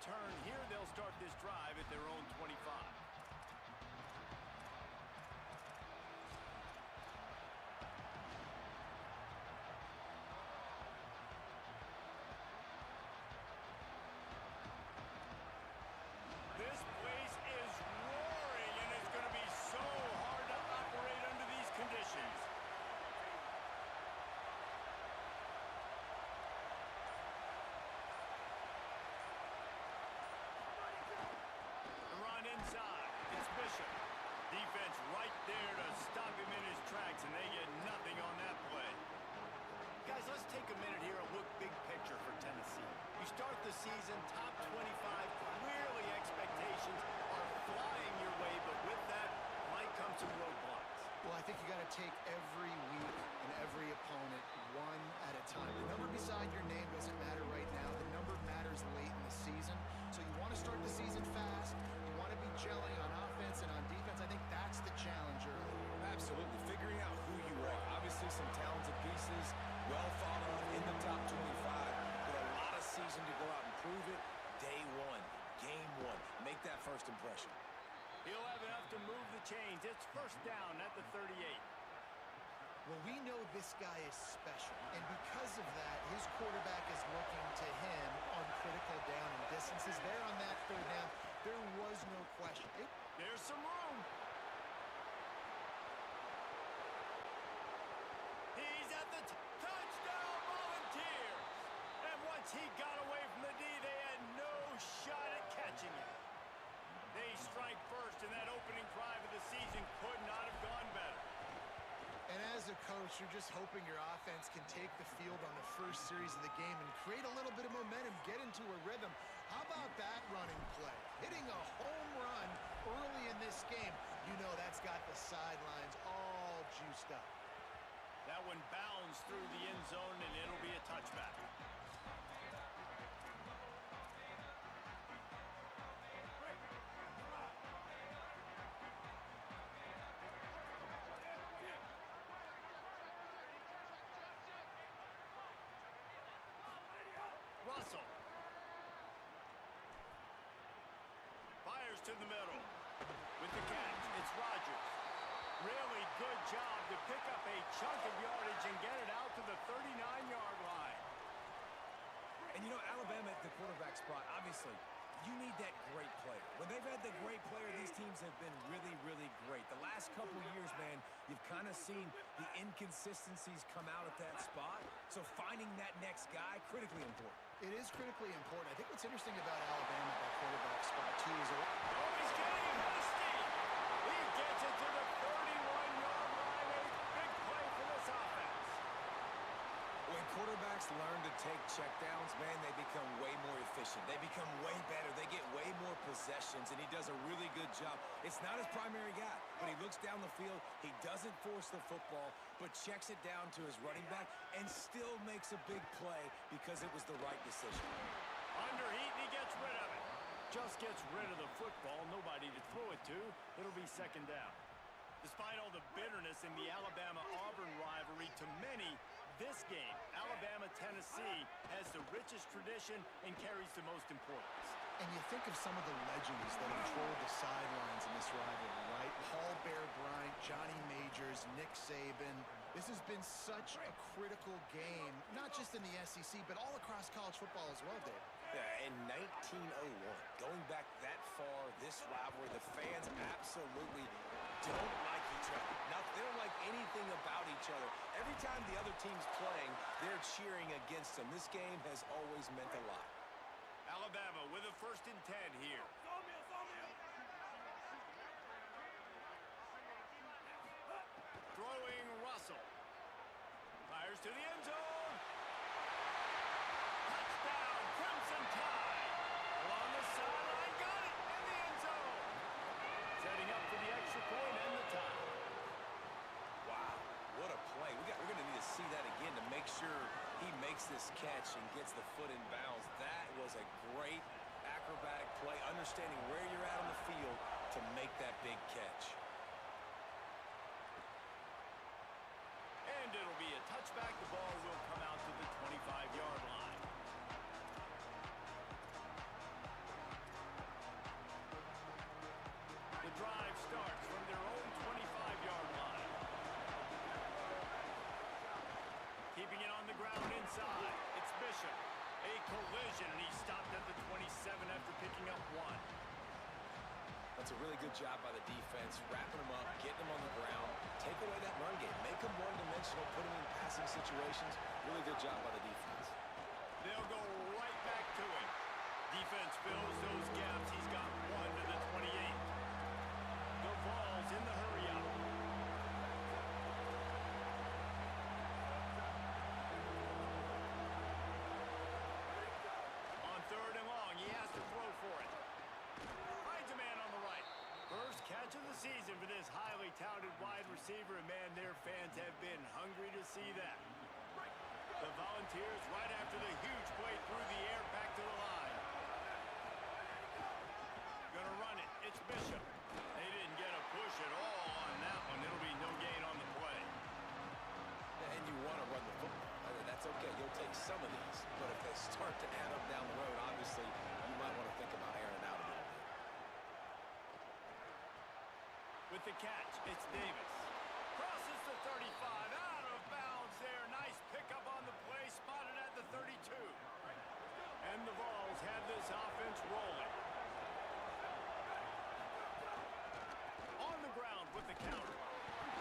return here. They'll start this drive at their own 25. This place is roaring, and it's going to be so hard to operate under these conditions. The run inside. It's Bishop. Defense right there to stop him in his tracks, and they get nothing on that play. Guys, let's take a minute here and look big picture for Tennessee. You start the season top 25, clearly expectations are flying your way, but with that might come some roadblocks. Well, I think you got to take every week and every opponent one at a time. The number beside your name doesn't matter right now. The number matters late in the season. So you want to start the season fast. You want to be gelling on offense and on defense. I think that's the challenge early. Absolutely. Figuring out who you are. Obviously some talented pieces, well thought of in the top 25, but a lot of season to go out and prove it. Day one, game one. Make that first impression. He'll have enough to move the chains. It's first down at the 38. Well, we know this guy is special, and because of that, his quarterback is looking to him on critical down and distances. There on that third down, there was no question. There's some room. He's at the touchdown, Volunteers! And once he got away from the D, they had no shot at catching him. They strike first, and that opening drive of the season could not have gone better. And as a coach, you're just hoping your offense can take the field on the first series of the game and create a little bit of momentum, get into a rhythm. How about that running play? Hitting a home run early in this game. You know that's got the sidelines all juiced up. That one bounds through the end zone, and it'll be a touchback. Russell fires to the middle with the catch. It's Rodgers. Really good job to pick up a chunk of yardage and get it out to the 39-yard line. And you know, Alabama at the quarterback spot, obviously, you need that great player. When they've had the great player, these teams have been really, really great. The last couple years, man, you've kind of seen the inconsistencies come out at that spot. So finding that next guy, critically important. It is critically important. I think what's interesting about Alabama at that quarterback spot, too, is... Oh, he's getting it rusty! He gets it to the 31-yard line. A big play for this offense. When quarterbacks learn to take checkdowns, man, they become way more efficient. They become way better. They get way more possessions, and he does a really good job. It's not his primary guy, but he looks down the field. He doesn't force the football, but checks it down to his running back and still makes a big play because it was the right decision. Under heat, and he gets rid of it. Just gets rid of the football. Nobody to throw it to. It'll be second down. Despite all the bitterness in the Alabama-Auburn rivalry, to many, this game, Alabama-Tennessee, has the richest tradition and carries the most importance. And you think of some of the legends that have trolled the sidelines in this rivalry, right? Paul Bear Bryant, Johnny Majors, Nick Saban. This has been such a critical game, not just in the SEC, but all across college football as well, Dave. Yeah, in 1901, going back that far, this rivalry, the fans absolutely don't like each other. Now, they don't like anything about each other. Every time the other team's playing, they're cheering against them. This game has always meant a lot. Alabama with a 1st and 10 here. Throwing Russell. Fires to the end zone. Touchdown, Crimson Tide. Along the sideline, got it in the end zone. Setting up for the extra point and the tie. Wow, what a play. We're going to need to see that again to make sure he makes this catch and gets the foot in bounds. That was a great acrobatic play, understanding where you're at on the field to make that big catch. And it'll be a touchback. The ball will come out to the 25-yard line. collision, and he stopped at the 27 after picking up 1. That's a really good job by the defense, wrapping them up, getting them on the ground, take away that run game, make them one-dimensional, put them in passing situations. Really good job by the defense. They'll go right back to him. Defense fills those gaps. He's got 1 to the 28. The Vols in the hurry-up. On 3rd and long, he has to throw for it. Finds a man on the right. First catch of the season for this highly touted wide receiver, and man, their fans have been hungry to see that. The Volunteers right after the huge play through the air back to the line. Gonna run it. It's Bishop. They didn't get a push at all on that one. It'll be no gain on the play. And you want to run the football. That's okay. You'll take some of these. But if they start to add up down the road, obviously, you might want to think about airing out a little bit. With the catch, it's Davis. Crosses the 35. Out of bounds there. Nice pickup on the play. Spotted at the 32. And the Vols have this offense rolling. On the ground with the counter.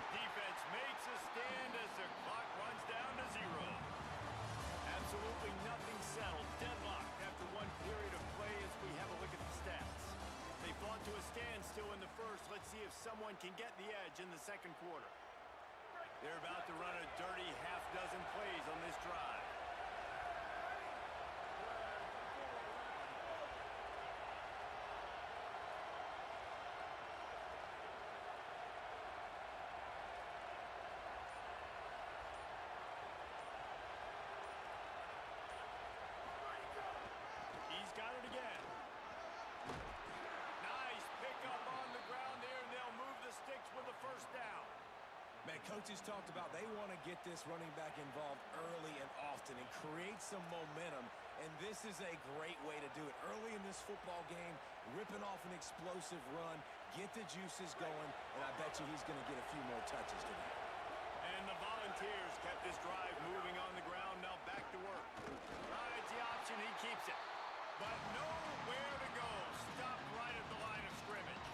Defense makes a stand as the clock runs down to 0. Absolutely nothing settled. Deadlocked after 1 period of play as we have a look at the stats. They fought to a standstill in the first. Let's see if someone can get the edge in the second quarter. They're about to run a dirty half-dozen plays on this drive. He's got it again. Nice pickup on the ground there, and they'll move the sticks with the first down. Man, coaches talked about they want to get this running back involved early and often and create some momentum, and this is a great way to do it. Early in this football game, ripping off an explosive run, get the juices going, and I bet you he's going to get a few more touches today. And the Volunteers kept this drive moving on the ground. Now back to work. Rides the option. He keeps it. But nowhere to go. Stopped right at the line of scrimmage.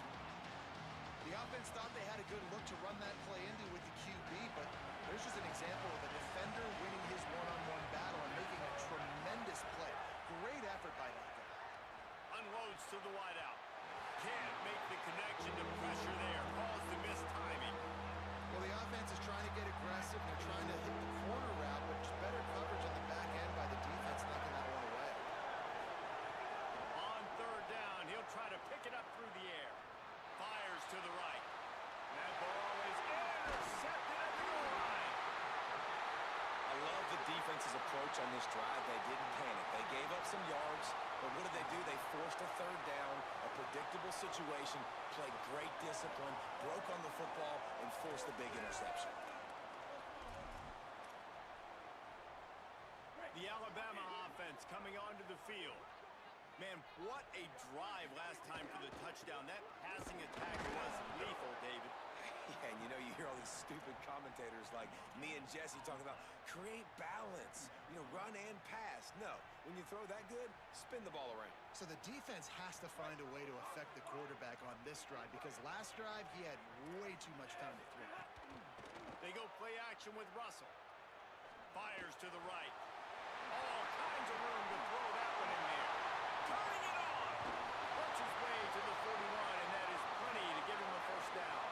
The offense thought they had a good look to run that play into with the QB, but there's just an example of a defender winning his one-on-one battle and making a tremendous play. Great effort by that guy. Unloads to the wideout. Can't make the connection to pressure there. Calls the missed timing. Well, the offense is trying to get aggressive. They're trying to hit the corner route, but just better coverage on the back end by the defense, knocking that one away. On 3rd down, he'll try to pick it up through the air. Fires to the right. That ball is intercepted at the goal line. I love the defense's approach on this drive. They didn't panic. They gave up some yards, but what did they do? They forced a 3rd down, a predictable situation, played great discipline, broke on the football, and forced the big interception. The Alabama offense coming onto the field. Man, what a drive last time for the touchdown. That passing attack was lethal, David. Yeah, and you hear all these stupid commentators like me and Jesse talking about create balance, run and pass. No, when you throw that good, spin the ball around. So the defense has to find a way to affect the quarterback on this drive because last drive he had way too much time to throw. They go play action with Russell. Fires to the right. All kinds of room to throw that one in there. Turning it on. Works his way to the 41, and that is plenty to give him a first down.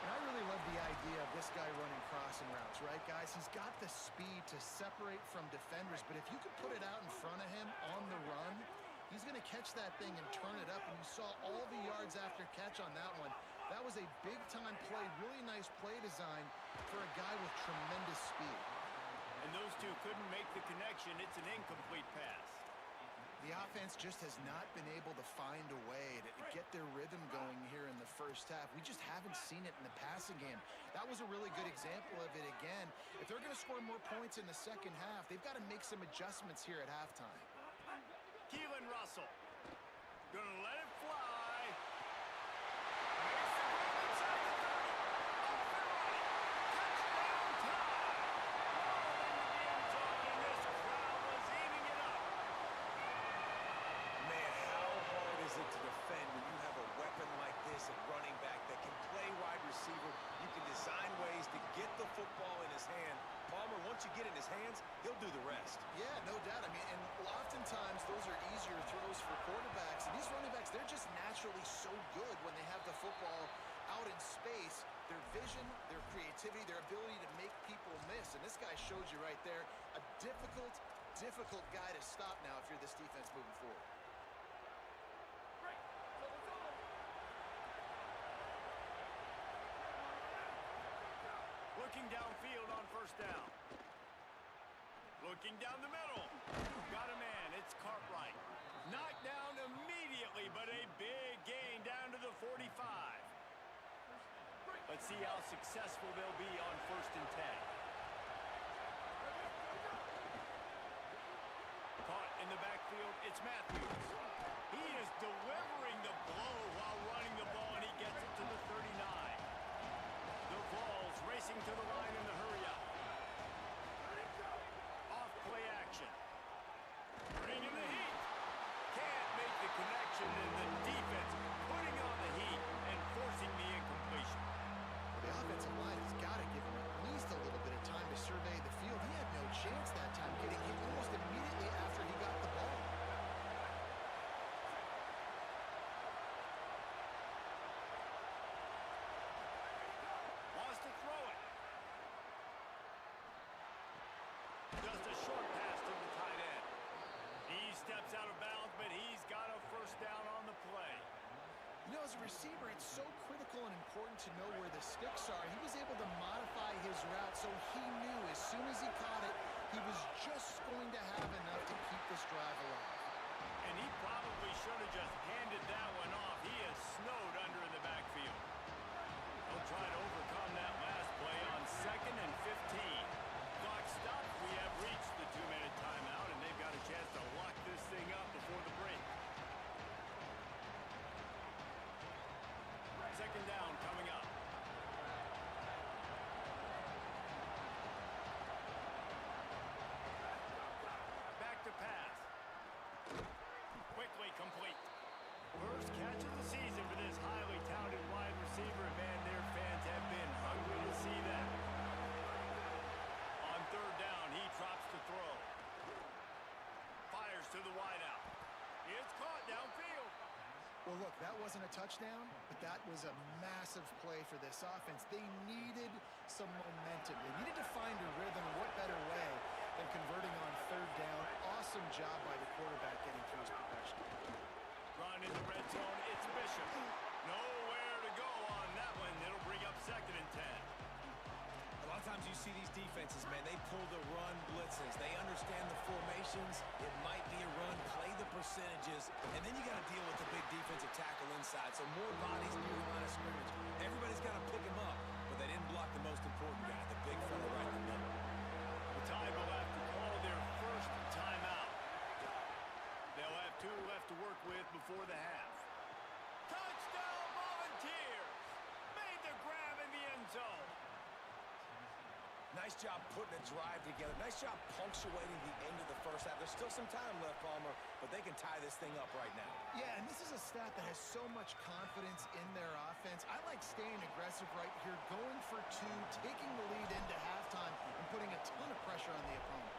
And I really love the idea of this guy running crossing routes, right, guys? He's got the speed to separate from defenders, but if you could put it out in front of him on the run, he's going to catch that thing and turn it up, and you saw all the yards after catch on that one. That was a big-time play, really nice play design for a guy with tremendous speed. And those two couldn't make the connection. It's an incomplete pass. The offense just has not been able to find a way to get their rhythm going here in the first half. We just haven't seen it in the passing game. That was a really good example of it again. If they're going to score more points in the second half, they've got to make some adjustments here at halftime. Keelan Russell. Gonna let it fly. it to defend when you have a weapon like this at running back that can play wide receiver. You can design ways to get the football in his hand. Palmer, once you get it in his hands, he'll do the rest. Yeah, no doubt. I mean, and oftentimes those are easier throws for quarterbacks. And these running backs, they're just naturally so good when they have the football out in space. Their vision, their creativity, their ability to make people miss. And this guy showed you right there, a difficult guy to stop now if you're this defense moving forward. Looking downfield on first down. Looking down the middle. Got a man. It's Cartwright. Knocked down immediately, but a big gain down to the 45. Let's see how successful they'll be on 1st and 10. Caught in the backfield, it's Matthews. He is delivering the blow while running the ball, and he gets it to the 39. The Vols racing to the line in the hurry-up. Off play action. Bringing the heat. Can't make the connection, and the defense putting on the heat and forcing the incompletion. The offensive line has got to give him at least a little bit of time to survey the field. He had no chance that time, getting hit almost immediately after he got the ball. Wants to throw it. Just a short pass to the tight end. He steps out of bounds, but he's got a first down on the play. You know, as a receiver, it's so critical and important to know where the sticks are. He was able to modify his route, so he knew as soon as he caught it, he was just going to have enough to keep this drive alive. And he probably should have just handed that one off. He is snowed under in the backfield. They'll try to overcome that last play on 2nd and 15. Clock stopped. We have reached the 2-minute timeout, and they've got a chance to lock this thing up before the break. 2nd down coming up. Back to pass. Quickly complete. First catch of the season for this highly touted wide receiver. Man, their fans have been hungry to see that. On 3rd down, he drops to throw. Fires to the wideout. It's caught downfield. Well, look, that wasn't a touchdown, but that was a massive play for this offense. They needed some momentum. They needed to find a rhythm, and what better way than converting on 3rd down. Awesome job by the quarterback getting through his progression. Run in the red zone, it's Bishop. Nowhere to go on that one. It'll bring up 2nd and 10. A lot of times you see these defenses, man, they pull the run blitzes. They understand the formations. It might be a run, play the percentages, and then you got to deal with the big defensive tackle inside. So more bodies near the line of scrimmage. Everybody's got to pick him up, but they didn't block the most important guy, the big fella right in the middle. The Tide will have to call their first timeout. They'll have 2 left to work with before the half. Touchdown Volunteers! Made the grab in the end zone. Nice job putting a drive together. Nice job punctuating the end of the first half. There's still some time left, Palmer, but they can tie this thing up right now. Yeah, and this is a stat that has so much confidence in their offense. I like staying aggressive right here, going for 2, taking the lead into halftime, and putting a ton of pressure on the opponent.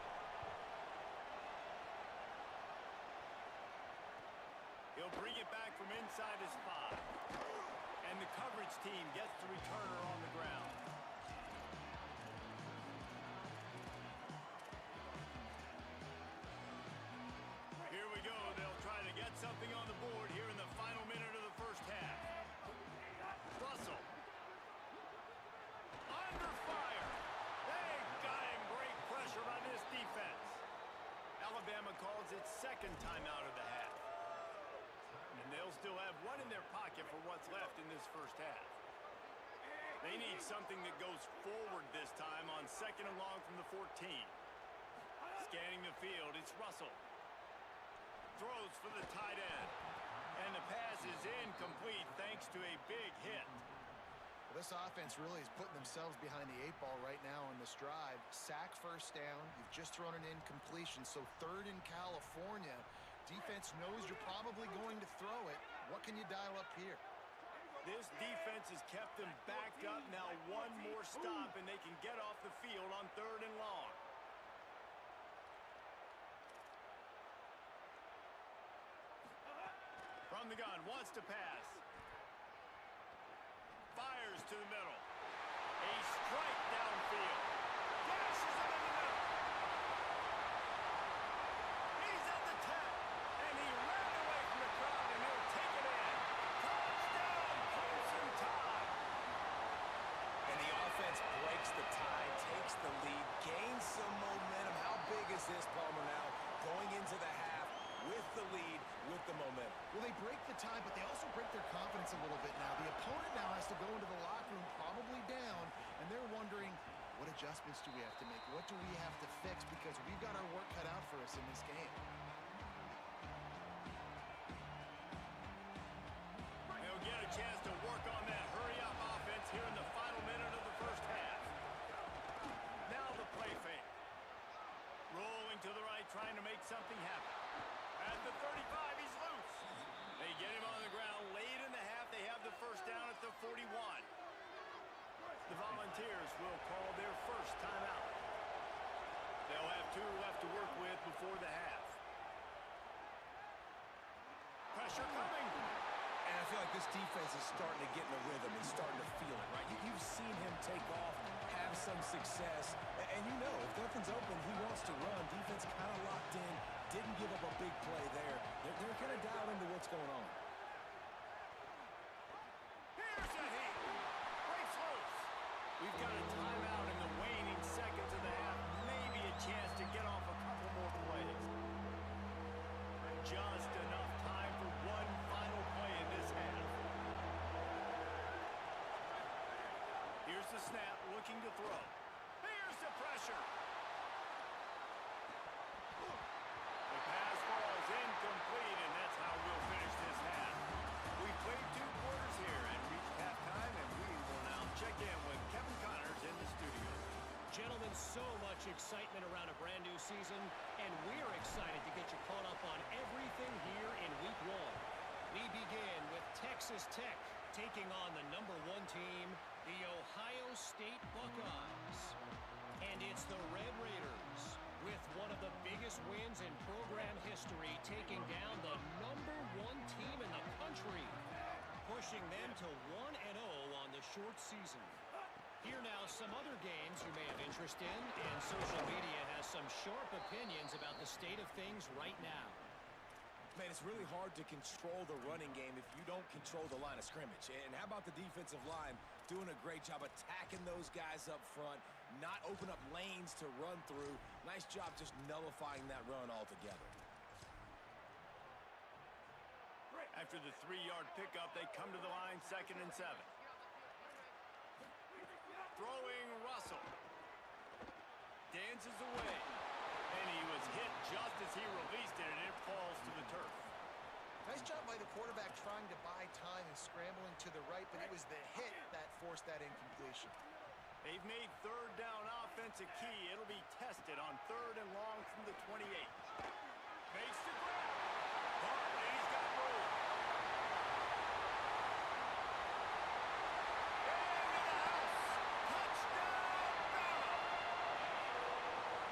He'll bring it back from inside his 5. And the coverage team gets the returner on the ground. Here we go. They'll try to get something on the board here in the final minute of the first half. Russell. Under fire. They got him. Great pressure on this defense. Alabama calls its 2nd timeout of the half. And they'll still have 1 in their pocket for what's left in this first half. They need something that goes forward this time on 2nd and long from the 14. Scanning the field, it's Russell. Throws for the tight end. And the pass is incomplete thanks to a big hit. Well, this offense really is putting themselves behind the 8 ball right now in this drive. Sack, first down. You've just thrown an incompletion, so 3rd in California. Defense knows you're probably going to throw it. What can you dial up here? This defense has kept them backed up. Now one more stop, and they can get off the field on 3rd and long. From the gun, wants to pass. Fires to the middle. A strike downfield. Dashes him in the middle. He's at the 10, and he ran away from the crowd, and he'll take it in. Touchdown, Crimson Tide. And the offense breaks the tie, takes the lead, gains some momentum. How big is this, Palmer, now? Going into the half with the lead, with the momentum. Well, they break the tie, but they also break their confidence a little bit now. The opponent now has to go into the locker room probably down, and they're wondering, what adjustments do we have to make? What do we have to fix? Because we've got our work cut out for us in this game. They'll get a chance to work on that hurry-up offense here in the final minute of the first half. Now the play fake. Rolling to the right, trying to make something happen. At the 35, he's loose. They get him on the ground late in the half. They have the first down at the 41. The Volunteers will call their first timeout. They'll have 2 left to work with before the half. Pressure coming. And I feel like this defense is starting to get in a rhythm and starting to feel it, right? You've seen him take off, have some success, and you know if nothing's open, he wants to run. Defense kind of locked in, didn't give up a big play there. They're kind of dialed into what's going on. Here's a hit. Breaks loose. We've got a timeout in the waning seconds of the half. Maybe a chance to get off a couple more plays. Just enough time for one final play in this half. Here's the snap, looking to throw. Here's the pressure. The pass falls incomplete, and that's how we'll finish this half. We've played 2 quarters here and reached halftime, and we will now check in with Kevin Connors in the studio. Gentlemen, so much excitement around a brand new season, and we're excited to get you caught up on everything here in Week 1. We begin with Texas Tech taking on the #1 team, the Ohio State Buckeyes. And it's the Red Raiders with one of the biggest wins in program history, taking down the #1 team in the country, pushing them to 1-0 on the short season. Here now some other games you may have interest in, and social media has some sharp opinions about the state of things right now. Man, it's really hard to control the running game if you don't control the line of scrimmage. And how about the defensive line doing a great job attacking those guys up front, not open up lanes to run through. Nice job just nullifying that run altogether. After the 3-yard pickup, they come to the line 2nd and 7. Throwing Russell. Dances away. And he was hit just as he released it, and it falls to the turf. Nice job by the quarterback trying to buy time and scrambling to the right, but it was the hit that forced that incompletion. They've made 3rd down offense a key. It'll be tested on 3rd and long from the 28. Fakes the grab. And he's got room. Into the house. Touchdown, Bama.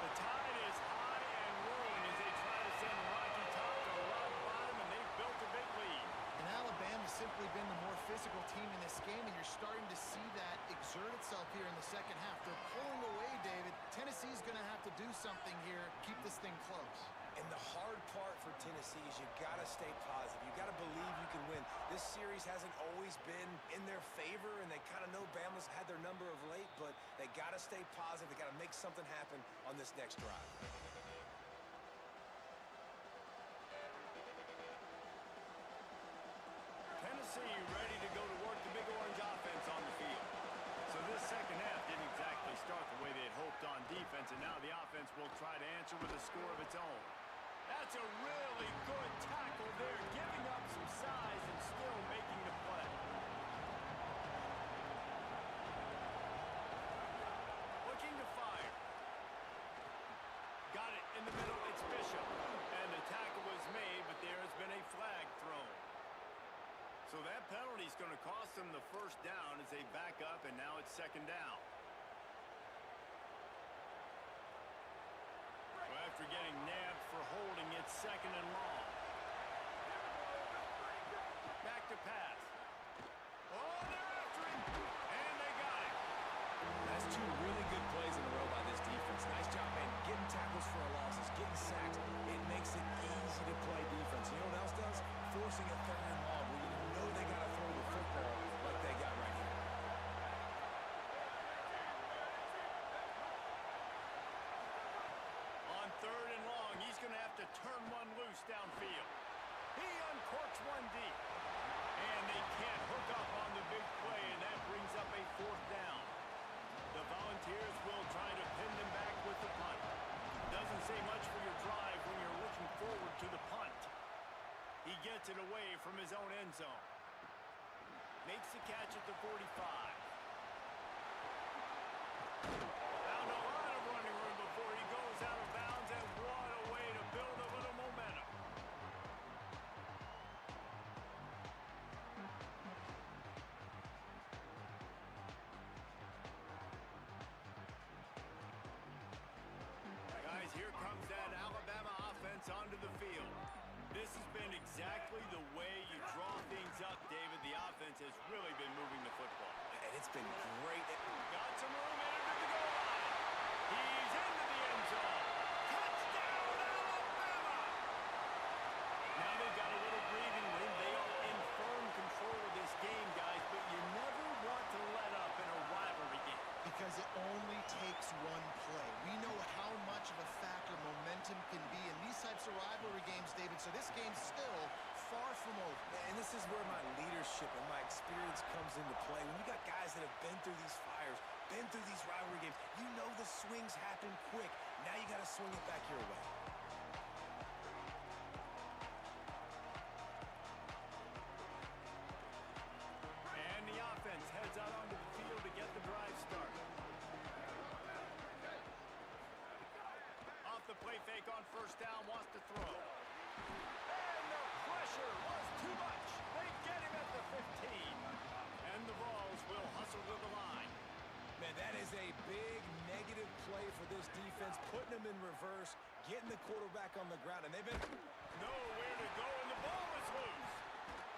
The tide is high and rolling as they try to send Rocky Top to rock bottom, and they've built a big lead. And Alabama's simply been the more physical team in this game, and you're starting to see that exert itself here in the second half. They're pulling away, David. Tennessee's going to have to do something here, keep this thing close. And the hard part for Tennessee is you got to stay positive. You got to believe you can win. This series hasn't always been in their favor, and they kind of know Bama's had their number of late, but they got to stay positive. They got to make something happen on this next drive. Tennessee ready to go to work the Big Orange offense on the field. So this second half didn't exactly start the way they had hoped on defense, and now the offense will try to answer with a score of its own. That's a really good tackle there, giving up some size and still making the play. Looking to fire. Got it in the middle, it's Bishop. And the tackle was made, but there has been a flag thrown. So that penalty is going to cost them the first down as they back up, and now it's second down. So after getting nabbed for holding, it's second and long. Back to pass. Oh, they're after him, and they got him. That's two really good plays in a row by this defense. Nice job, man, getting tackles for a losses, getting sacks. It makes it easy to play defense. You know what else does? Forcing a third and long where you know they got to throw the football like they got right here. On third and long, he's going to have to turn one loose downfield. He uncorks one deep. And they can't hook up on the big play, and that brings up a fourth down. The Volunteers will try to pin them back with the punt. Doesn't say much for your drive when you're looking forward to the punt. He gets it away from his own end zone. Makes the catch at the 45. Found a lot of running room before he goes out of bounds, and what a way to build a little momentum. Guys, here comes that Alabama offense onto the field. This has been exactly the way you draw things up, David. The offense has really been moving the football. And it's been great. Got some room in it to the goal line. He's into the end zone. Touchdown, Alabama! Now they've got a little breathing room. They are in firm control of this game, guys, but you never want to let up in a rivalry game. Because it only takes one play. We know how much of a factor momentum can be in these types of rivalry games, David, so this game's still far from over. And this is where my leadership and my experience comes into play. When you got guys that have been through these fires, been through these rivalry games, you know the swings happen quick. Now you got to swing it back your way. And the offense heads out onto the field to get the drive started. Off the play fake on first down, wants to throw. And the pressure was too much. They get him at the 15. And the Vols will hustle to the line. Man, that is a big negative play for this defense, putting them in reverse, getting the quarterback on the ground, and they've been Nowhere to go, and the ball is loose.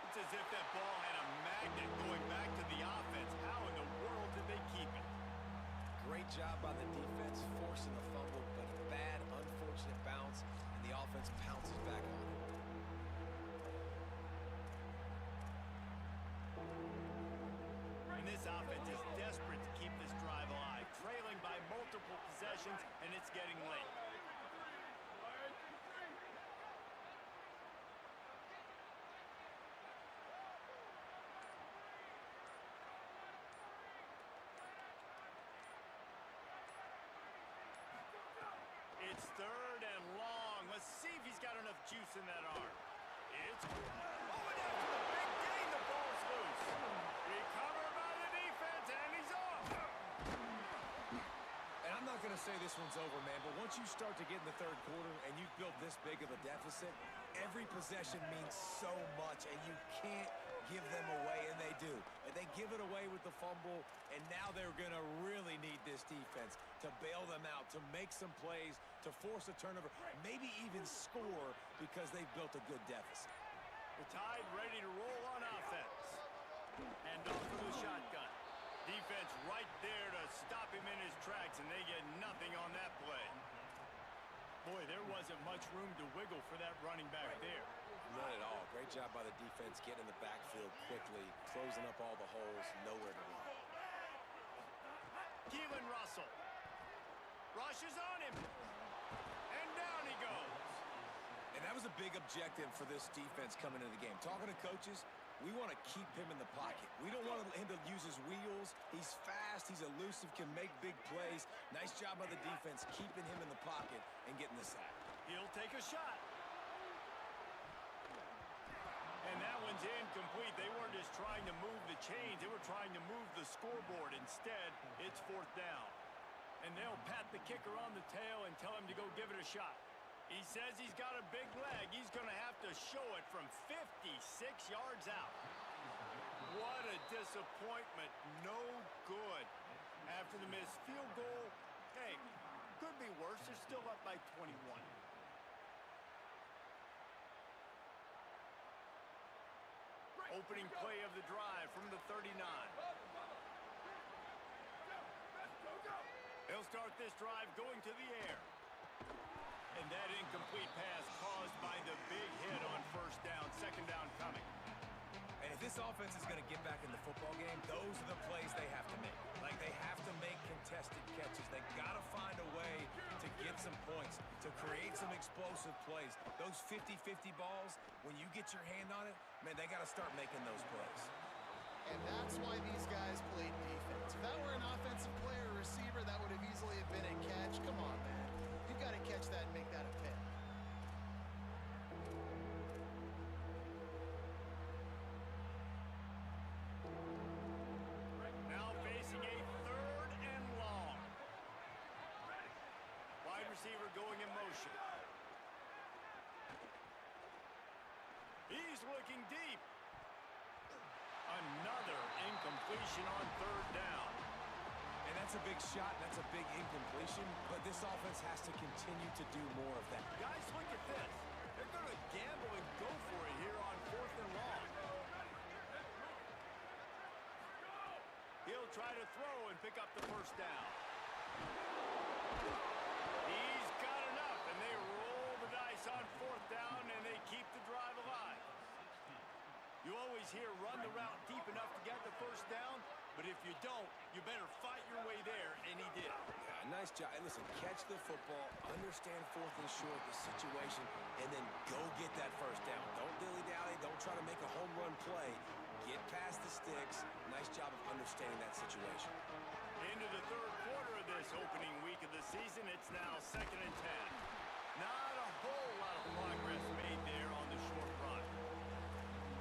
It's as if that ball had a magnet going back to the offense. How in the world did they keep it? great job by the defense, forcing the fumble, but a bad, unfortunate bounce, and the offense pounces back on it. And this offense is desperate to keep this drive alive, trailing by multiple possessions, and it's getting late. It's third and long. Let's see if he's got enough juice in that arm. It's... Oh, and after the big gain, the ball's loose. Recovered by the defense, and he's off. And I'm not going to say this one's over, man, but once you start to get in the third quarter and you've built this big of a deficit, every possession means so much, and you can't give them away, and they do. And they give it away with the fumble, and now they're going to really need this defense to bail them out, to make some plays, to force a turnover, maybe even score because they've built a good deficit. The Tide ready to roll on offense. And off to the shotgun. Defense right there to stop him in his tracks, and they get nothing on that play. Boy, there wasn't much room to wiggle for that running back there. Not at all. Great job by the defense getting in the backfield quickly, closing up all the holes, nowhere to run. Keelan Russell rushes on him, and down he goes. And that was a big objective for this defense coming into the game. Talking to coaches, we want to keep him in the pocket. We don't want him to use his wheels. He's fast, he's elusive, can make big plays. Nice job by the defense keeping him in the pocket and getting the sack. He'll take a shot. And that one's incomplete. They weren't just trying to move the chains. They were trying to move the scoreboard. Instead, it's fourth down. And they'll pat the kicker on the tail and tell him to go give it a shot. He says he's got a big leg. He's going to have to show it from 56 yards out. What a disappointment. No good. After the missed field goal, hey, could be worse. They're still up by 21. Opening play of the drive from the 39. They'll start this drive going to the air. And that incomplete pass caused by the big hit on first down, second down coming. And if this offense is going to get back in the football game, those are the plays they have to make. Like, they have to make contested catches. They got to find a way to get some points, to create some explosive plays. Those 50-50 balls, when you get your hand on it, man, they got to start making those plays. And that's why these guys played defense. If that were an offensive player or receiver, that would have easily have been a catch. Come on, man. You've got to catch that and make that a pick. Now facing a third and long. Wide receiver going in motion. He's looking deep. Another incompletion on third down. And that's a big shot, that's a big incompletion, but this offense has to continue to do more of that. Guys, look at this. They're going to gamble and go for it here on fourth and long. He'll try to throw and pick up the first down. He's got enough, and they roll the dice on fourth down, and they keep the drive alive. You always hear run the route deep enough to get the first down, but if you don't, you better fight your way there, and he did. Yeah, nice job. And listen, catch the football, understand fourth and short, the situation, and then go get that first down. Don't dilly-dally. Don't try to make a home run play. Get past the sticks. Nice job of understanding that situation. Into the third quarter of this opening week of the season, it's now 2nd and 10. Not a whole lot of progress made there on the short run.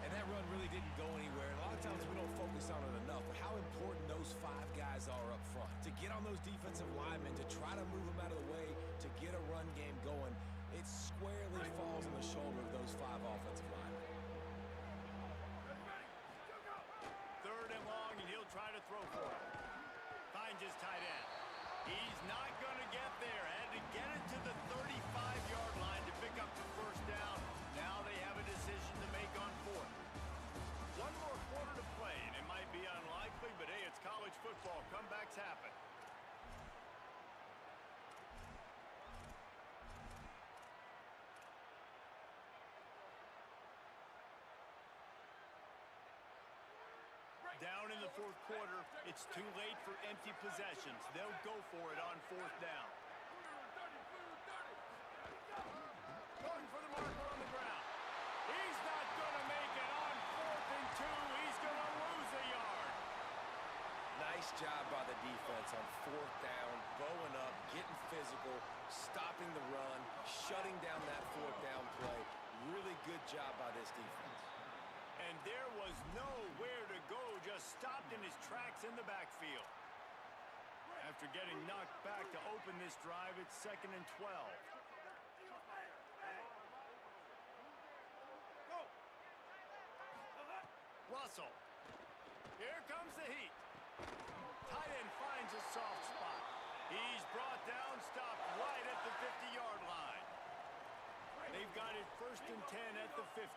And that run really didn't go anywhere. A lot of times we don't focus on it enough, but how important those 5 guys are up front. To get on those defensive linemen, to try to move them out of the way, to get a run game going, it squarely falls on the shoulder of those 5 offensive linemen. Third and long, and he'll try to throw for it. Finds his tight end. He's not going to get there. Had to get it to the 35-yard line to pick up the first down. Now they have a decision to make on fourth. One more quarter to play, and it might be unlikely, but hey, it's college football. Comebacks happen. Down in the fourth quarter, it's too late for empty possessions. They'll go for it on fourth down. Going for the marker on the ground. He's not going to make it on 4th and 2. He's going to lose a yard. Nice job by the defense on fourth down, bowing up, getting physical, stopping the run, shutting down that fourth down play. Really good job by this defense. And there was nowhere to go, just stopped in his tracks in the backfield. After getting knocked back to open this drive, it's 2nd and 12. Russell. Here comes the heat. Tight end finds a soft spot. He's brought down, stopped right at the 50-yard line. They've got it 1st and 10 at the 50.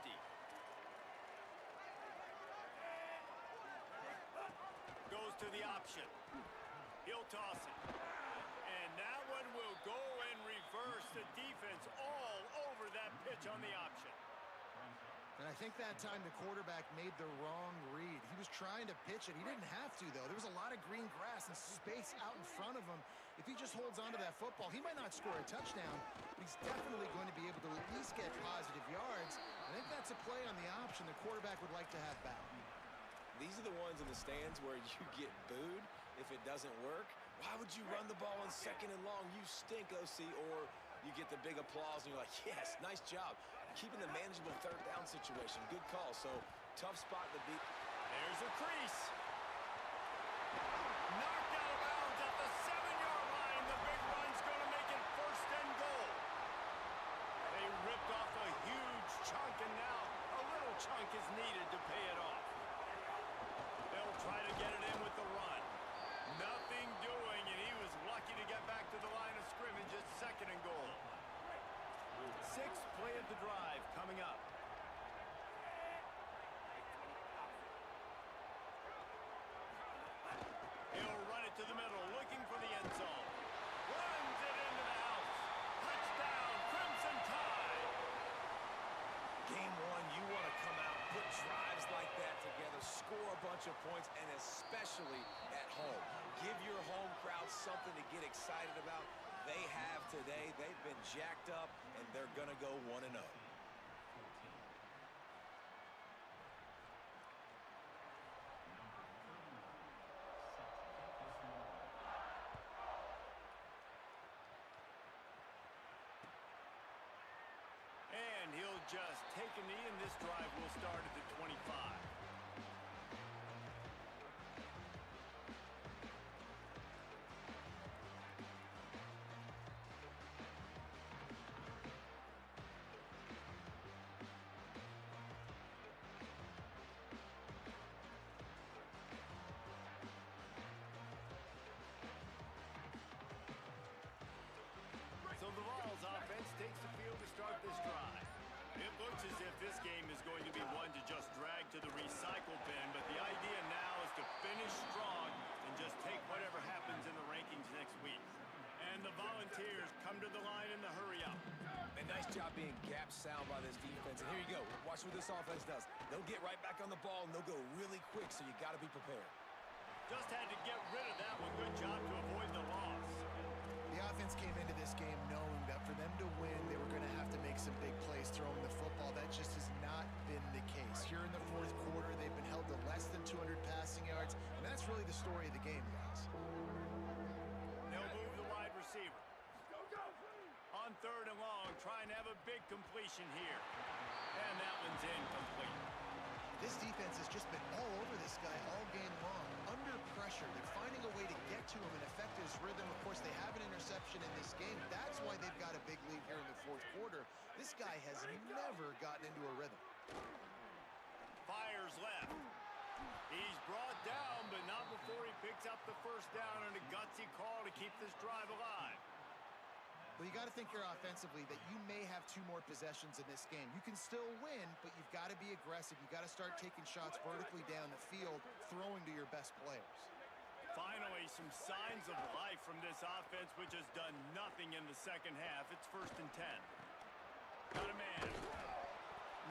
Goes to the option. He'll toss it. And that one will go and reverse the defense all over that pitch on the option. And I think that time the quarterback made the wrong read. He was trying to pitch it. He didn't have to, though. There was a lot of green grass and space out in front of him. If he just holds on to that football, he might not score a touchdown, but he's definitely going to be able to at least get positive yards. I think that's a play on the option the quarterback would like to have back. These are the ones in the stands where you get booed if it doesn't work. Why would you run the ball on 2nd and long? You stink, OC. Or you get the big applause and you're like, yes, nice job. Keeping the manageable 3rd down situation. Good call. So, tough spot to beat. There's a crease. Knocked out of bounds at the 7-yard line. The big run's going to make it 1st and goal. They ripped off a huge chunk, and now a little chunk is needed to pay it off. middle, looking for the end zone. Runs it into the house. Touchdown, Crimson Tide. Game one, you want to come out, put drives like that together, score a bunch of points, and especially at home. Give your home crowd something to get excited about. They have today. They've been jacked up, and they're going to go 1-0. And he'll just take a knee, and this drive will start at the 25. So the Vols offense takes the field to start this drive. It looks as if this game is going to be one to just drag to the recycle bin, but the idea now is to finish strong and just take whatever happens in the rankings next week. And the Volunteers come to the line in the hurry up. A nice job being gap sound by this defense. And here you go. Watch what this offense does. They'll get right back on the ball, and they'll go really quick, so you got to be prepared. Just had to get rid of that one. Good job to avoid the loss. The offense came into this game knowing that for them to win, they were going to have to make some big plays throwing the football. That just has not been the case. Here in the fourth quarter, they've been held to less than 200 passing yards, and that's really the story of the game, guys. They'll move the wide receiver. On third and long, trying to have a big completion here. And that one's incomplete. This defense has just been all over this guy all game long. Under pressure, they're finding a way to get to him and affect his rhythm. Of course, they have an interception in this game. That's why they've got a big lead here in the fourth quarter. This guy has never gotten into a rhythm. Fires left. He's brought down, but not before he picks up the first down and a gutsy call to keep this drive alive. Well, you got to think here offensively that you may have 2 more possessions in this game. You can still win, but you've got to be aggressive. You've got to start taking shots vertically down the field, throwing to your best players. Finally, some signs of life from this offense, which has done nothing in the second half. It's 1st and 10. Got a man.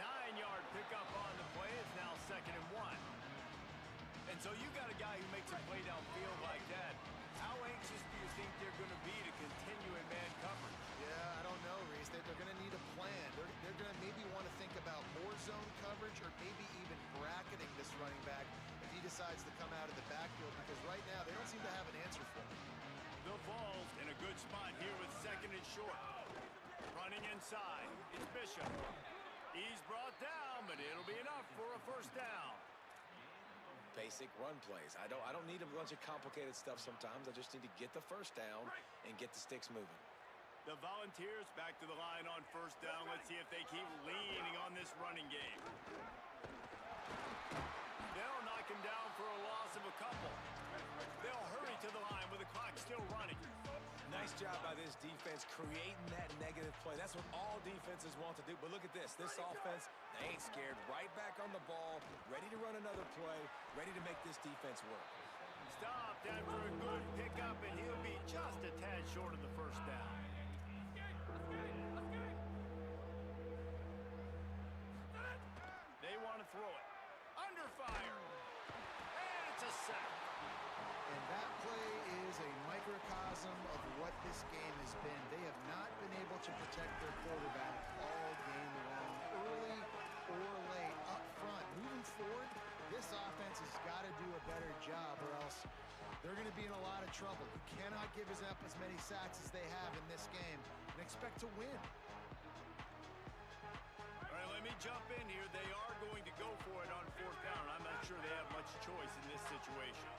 9-yard pickup on the play. It's now 2nd and 1. And so you got a guy who makes a play downfield like that. How anxious do you think they're going to be to continue in man coverage? Yeah, I don't know, Reese. They're going to need a plan. They're going to maybe want to think about more zone coverage or maybe even bracketing this running back if he decides to come out of the backfield, because right now they don't seem to have an answer for him. The Vols in a good spot here with 2nd and short. Running inside. It's Bishop. He's brought down, but it'll be enough for a first down. Basic run plays. I don't need a bunch of complicated stuff sometimes. I just need to get the first down and get the sticks moving. The Volunteers back to the line on first down. Let's see if they keep leaning on this running game. They'll knock him down for a loss of a couple. They'll hurry to the line with the clock still running. Nice job by this defense creating that negative play. That's what all defenses want to do. But look at this. This offense, they ain't scared. Right back on the ball, ready to run another play, ready to make this defense work. Stopped after a good pickup, and he'll be just a tad short of the first down. They want to throw it. Under fire. And it's a sack. And that play is a microcosm of what this game has been. They have not been able to protect their quarterback all game long, early or late, up front. Moving forward, this offense has got to do a better job, or else they're going to be in a lot of trouble. You cannot give us up as many sacks as they have in this game and expect to win. All right, let me jump in here. They are going to go for it on fourth down. I'm not sure they have much choice in this situation.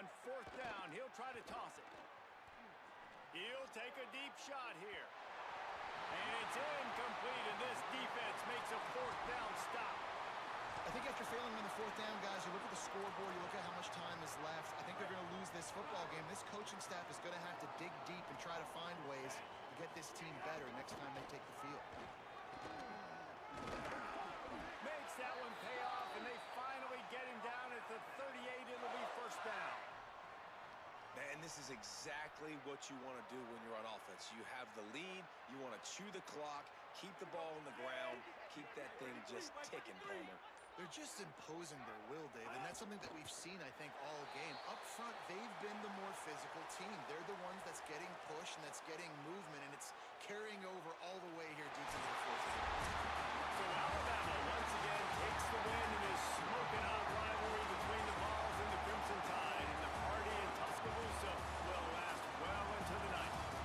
On fourth down, he'll try to toss it. He'll take a deep shot here. And it's incomplete, and this defense makes a fourth down stop. I think after failing on the fourth down, guys, you look at the scoreboard, you look at how much time is left. I think they're going to lose this football game. This coaching staff is going to have to dig deep and try to find ways to get this team better next time they take the field. Makes that one pay off, and they finally get him down at the 38. It'll be first down. Man, this is exactly what you want to do when you're on offense. You have the lead, you want to chew the clock, keep the ball on the ground, keep that thing just ticking, Palmer. They're just imposing their will, Dave, and that's something that we've seen, I think, all game. Up front, they've been the more physical team. They're the ones that's getting pushed and that's getting movement, and it's carrying over all the way here deep into the fourth quarter. So Alabama once again takes the win in